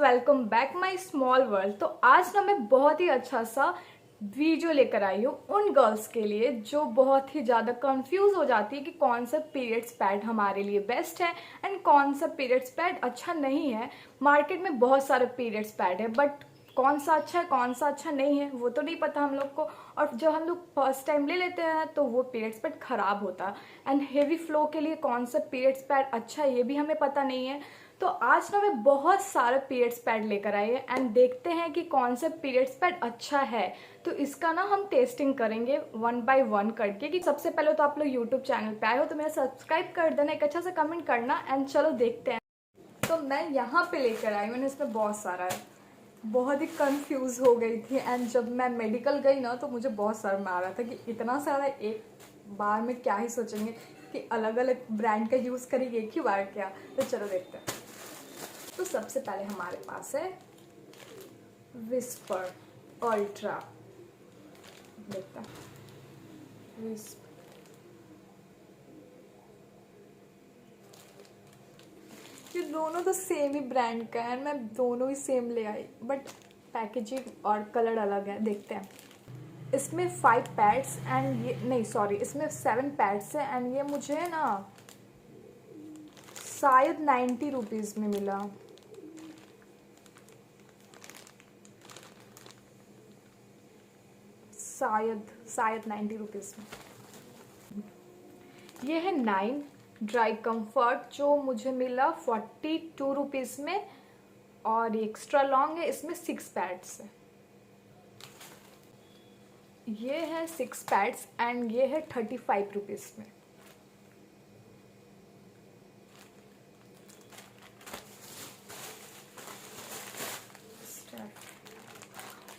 Welcome back my small world. तो आज ना मैं बहुत ही अच्छा सा वीडियो लेकर आई हूँ उन गर्ल्स के लिए जो बहुत ही ज़्यादा कंफ्यूज हो जाती है कि कौन सा पीरियड्स पैड हमारे लिए बेस्ट है एंड कौन सा पीरियड्स पैड अच्छा नहीं है। मार्केट में बहुत सारे पीरियड्स पैड है बट कौन सा अच्छा है कौन सा अच्छा नहीं है वो तो नहीं पता हम लोग को। और जब हम लोग फर्स्ट टाइम ले लेते हैं तो वो पीरियड्स पैड खराब होता है एंड हेवी फ्लो के लिए कौन सा पीरियड्स पैड अच्छा है ये भी हमें पता नहीं है। तो आज ना मैं बहुत सारे पीरियड्स पैड लेकर आई है एंड देखते हैं कि कौन सा पीरियड्स पैड अच्छा है। तो इसका ना हम टेस्टिंग करेंगे वन बाय वन करके। कि सबसे पहले तो आप लोग यूट्यूब चैनल पे आए हो तो मेरा सब्सक्राइब कर देना, एक अच्छा सा कमेंट करना एंड चलो देखते हैं। तो मैं यहाँ पे लेकर आई हूँ, इसमें बहुत सारा है। बहुत ही कंफ्यूज हो गई थी एंड जब मैं मेडिकल गई ना तो मुझे बहुत शर्म आ रहा था कि इतना सारा एक बार में क्या ही सोचेंगे कि अलग अलग ब्रांड का यूज़ करेंगे एक ही बार क्या। तो चलो देखते हैं। तो सबसे पहले हमारे पास है विस्पर अल्ट्रा। देखते हैं विस्पर। ये दोनों तो सेम ही ब्रांड का है, मैं दोनों ही सेम ले आई बट पैकेजिंग और कलर अलग है। देखते हैं। इसमें 5 पैड्स एंड ये नहीं सॉरी इसमें 7 पैड्स है एंड ये मुझे ना शायद 90 रुपीज़ में मिला। शायद 90 रुपीज़ में। ये है 9 ड्राई कंफर्ट जो मुझे मिला 42 रुपीज़ में और ये एक्स्ट्रा लॉन्ग है, इसमें 6 पैड्स है। ये है 6 पैड्स एंड ये है 35 रुपीज़ में।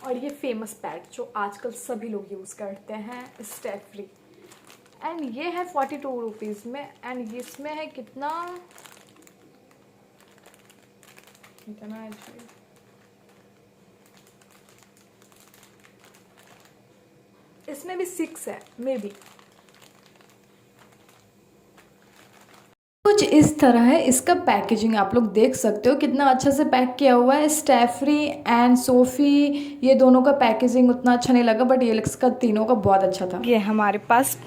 और ये फेमस पैड जो आजकल सभी लोग यूज़ करते हैं, स्टेप फ्री एंड ये है 42 रुपीज़ में एंड इसमें है कितना इसमें भी 6 है मे बी। कुछ इस तरह है इसका पैकेजिंग, आप लोग देख सकते हो कितना अच्छा से पैक किया हुआ है। स्टेफ्री एंड सोफी ये दोनों का पैकेजिंग उतना अच्छा नहीं लगा बट ये इसका तीनों का बहुत अच्छा था। ये हमारे पास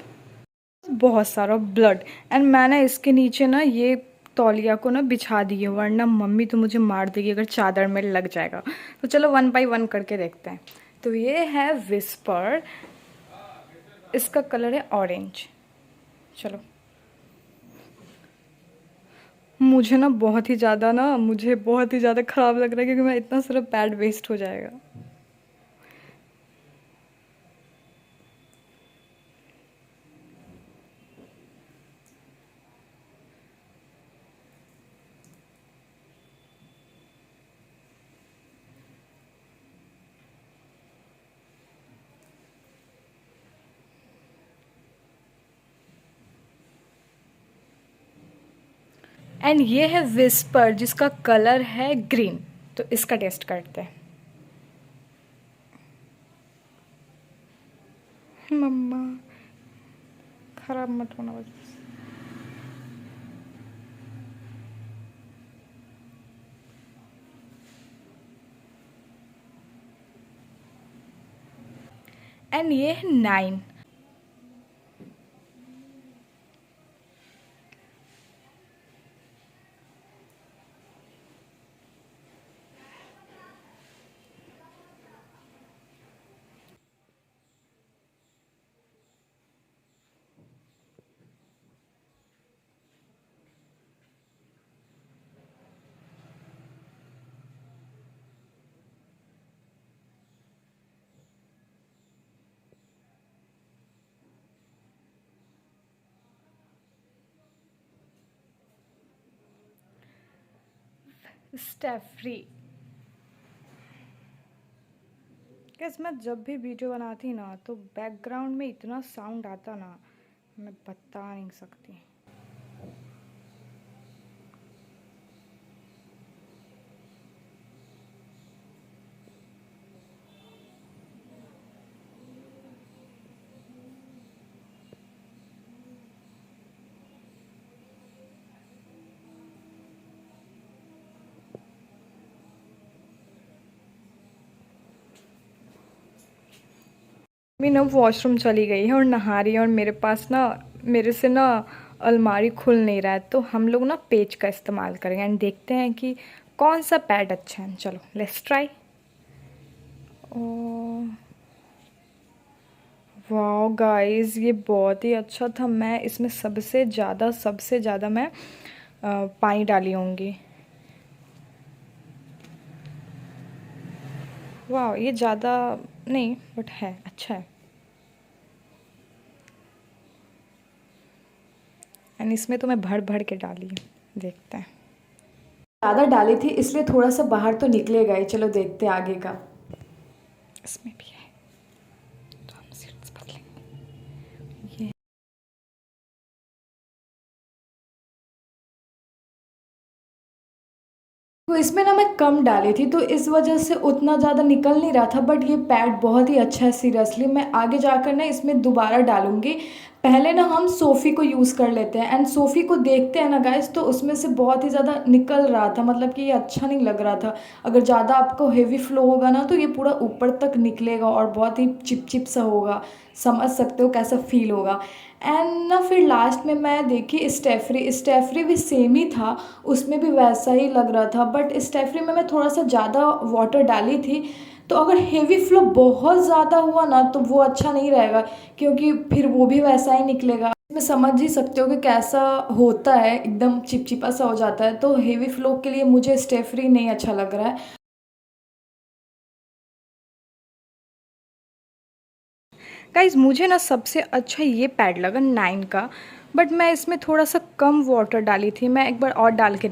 बहुत सारा ब्लड एंड मैंने इसके नीचे ना ये तौलिया को ना बिछा दी है वरना मम्मी तो मुझे मार देगी अगर चादर में लग जाएगा। तो चलो वन बाय वन करके देखते हैं। तो ये है विस्पर, इसका कलर है ऑरेंज। चलो मुझे बहुत ही ज़्यादा ख़राब लग रहा है क्योंकि मैं इतना सारा पैड वेस्ट हो जाएगा। एंड ये है विस्पर जिसका कलर है ग्रीन। तो इसका टेस्ट करते हैं। मम्मा खराब मत होना बस। एंड ये है 9। स्टेप फ्री गैस मैं जब भी वीडियो बनाती ना तो बैकग्राउंड में इतना साउंड आता ना मैं बता नहीं सकती। मैं ना वॉशरूम चली गई है और नहा रही है और मेरे से ना अलमारी खुल नहीं रहा है, तो हम लोग ना पेज का इस्तेमाल करेंगे एंड देखते हैं कि कौन सा पैड अच्छा है। चलो लेट्स ट्राई। वाओ गाइस, ये बहुत ही अच्छा था। मैं इसमें सबसे ज़्यादा मैं पानी डाली होंगी। वाह, ये ज़्यादा नहीं बट है अच्छा है। एंड इसमें तो मैं भर भर के डाली हूँ, देखते हैं। ज़्यादा डाली थी इसलिए थोड़ा सा बाहर तो निकलेगा ही। चलो देखते हैं आगे का। इसमें भी है तो हम सीड्स बदलेंगे। ये तो इसमें ना मैं कम डाली थी तो इस वजह से उतना ज़्यादा निकल नहीं रहा था, बट ये पैड बहुत ही अच्छा है। सीरियसली मैं आगे जाकर ना इसमें दोबारा डालूंगी। पहले ना हम सोफ़ी को यूज़ कर लेते हैं एंड सोफ़ी को देखते हैं ना गाइस, तो उसमें से बहुत ही ज़्यादा निकल रहा था, मतलब कि ये अच्छा नहीं लग रहा था। अगर ज़्यादा आपको हेवी फ्लो होगा ना तो ये पूरा ऊपर तक निकलेगा और बहुत ही चिपचिप सा होगा। समझ सकते हो कैसा फील होगा। एंड ना फिर लास्ट में मैं देखी स्टेफ्री भी सेम ही था, उसमें भी वैसा ही लग रहा था, बट स्टेफ्री में मैं थोड़ा सा ज़्यादा वाटर डाली थी। तो अगर हेवी फ्लो बहुत ज़्यादा हुआ ना तो वो अच्छा नहीं रहेगा, क्योंकि फिर वो भी वैसा ही निकलेगा। मैं समझ ही सकते हो कि कैसा होता है, एकदम चिपचिपा सा हो जाता है। तो हेवी फ्लो के लिए मुझे स्टेफ्री नहीं अच्छा लग रहा है। गाइज मुझे ना सबसे अच्छा ये पैड लगा 9 का, बट मैं इसमें थोड़ा सा कम वाटर डाली थी। मैं एक बार और डाल के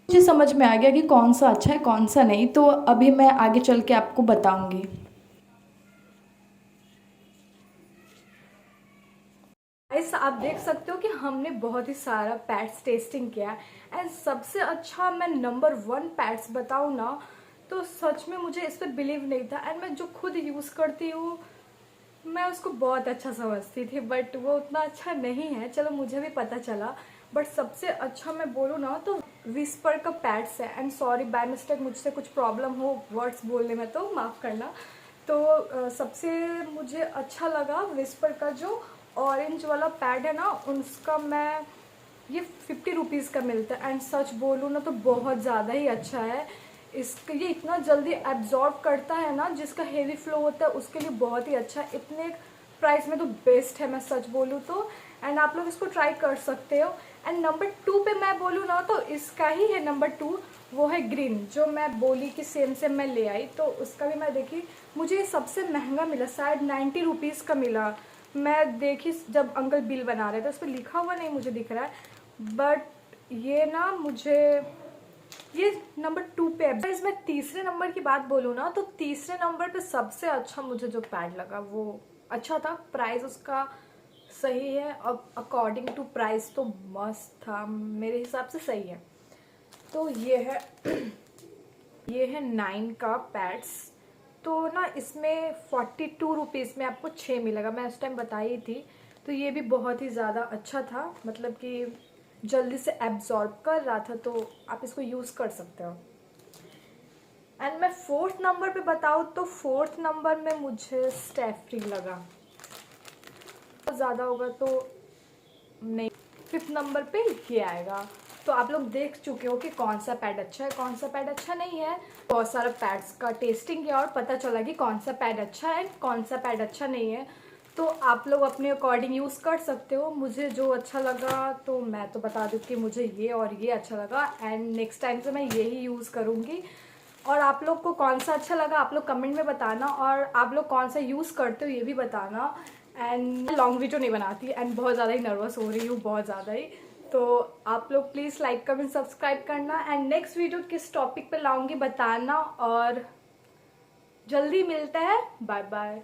मुझे समझ में आ गया कि कौन सा अच्छा है कौन सा नहीं, तो अभी मैं आगे चल के आपको बताऊंगी। गाइस आप देख सकते हो कि हमने बहुत ही सारा पैड्स टेस्टिंग किया एंड सबसे अच्छा मैं नंबर 1 पैड्स बताऊँ ना, तो सच में मुझे इस पर बिलीव नहीं था। एंड मैं जो खुद यूज़ करती हूँ मैं उसको बहुत अच्छा समझती थी, बट वो उतना अच्छा नहीं है। चलो मुझे भी पता चला, बट सबसे अच्छा मैं बोलूँ ना तो विस्पर का पैड्स है। एंड सॉरी बाय मिस्टेक मुझसे कुछ प्रॉब्लम हो वर्ड्स बोलने में तो माफ़ करना। तो सबसे मुझे अच्छा लगा विस्पर का जो ऑरेंज वाला पैड है ना, उसका मैं ये 50 रुपीज़ का मिलता है। एंड सच बोलूँ ना तो बहुत ज़्यादा ही अच्छा है। ये इतना जल्दी एब्जॉर्ब करता है ना, जिसका हेवी फ्लो होता है उसके लिए बहुत ही अच्छा है। इतने प्राइस में तो बेस्ट है मैं सच बोलूँ तो। एंड आप लोग इसको ट्राई कर सकते हो। एंड नंबर 2 पे मैं बोलूँ ना तो इसका ही है नंबर 2, वो है ग्रीन, जो मैं बोली कि सेम से मैं ले आई। तो उसका भी मैं देखी, मुझे ये सबसे महंगा मिला, शायद 90 रुपीज़ का मिला। मैं देखी जब अंकल बिल बना रहे थे, उस पर लिखा हुआ नहीं मुझे दिख रहा है, बट ये ना मुझे ये नंबर 2 पे है। इसमें तीसरे नंबर की बात बोलूँ ना तो तीसरे नंबर पे सबसे अच्छा मुझे जो पैड लगा वो अच्छा था। प्राइस उसका सही है, अब अकॉर्डिंग टू प्राइस तो मस्त था, मेरे हिसाब से सही है। तो ये है ये है 9 का पैड्स। तो ना इसमें 42 रुपीज़ में आपको 6 मिलेगा, मैं उस टाइम बताई थी। तो ये भी बहुत ही ज़्यादा अच्छा था, मतलब कि जल्दी से एब्जॉर्ब कर रहा था, तो आप इसको यूज़ कर सकते हो। एंड मैं 4th नंबर पे बताऊँ तो 4th नंबर में मुझे स्टेफ्री लगा। बहुत ज़्यादा होगा तो नहीं। 5th नंबर पे ये आएगा। तो आप लोग देख चुके हो कि कौन सा पैड अच्छा है कौन सा पैड अच्छा नहीं है। बहुत सारा पैड्स का टेस्टिंग किया और पता चला कि कौन सा पैड अच्छा है कौन सा पैड अच्छा नहीं है। तो आप लोग अपने अकॉर्डिंग यूज़ कर सकते हो। मुझे जो अच्छा लगा तो मैं तो बता दूँ कि मुझे ये और ये अच्छा लगा, एंड नेक्स्ट टाइम से मैं यही यूज़ करूँगी। और आप लोग को कौन सा अच्छा लगा आप लोग कमेंट में बताना, और आप लोग कौन सा यूज़ करते हो ये भी बताना। एंड लॉन्ग वीडियो नहीं बनाती एंड बहुत ज़्यादा ही नर्वस हो रही हूँ, बहुत ज़्यादा ही। तो आप लोग प्लीज़ लाइक कमेंट सब्सक्राइब करना, एंड नेक्स्ट वीडियो किस टॉपिक पे लाऊंगी बताना, और जल्दी मिलते हैं। Bye bye.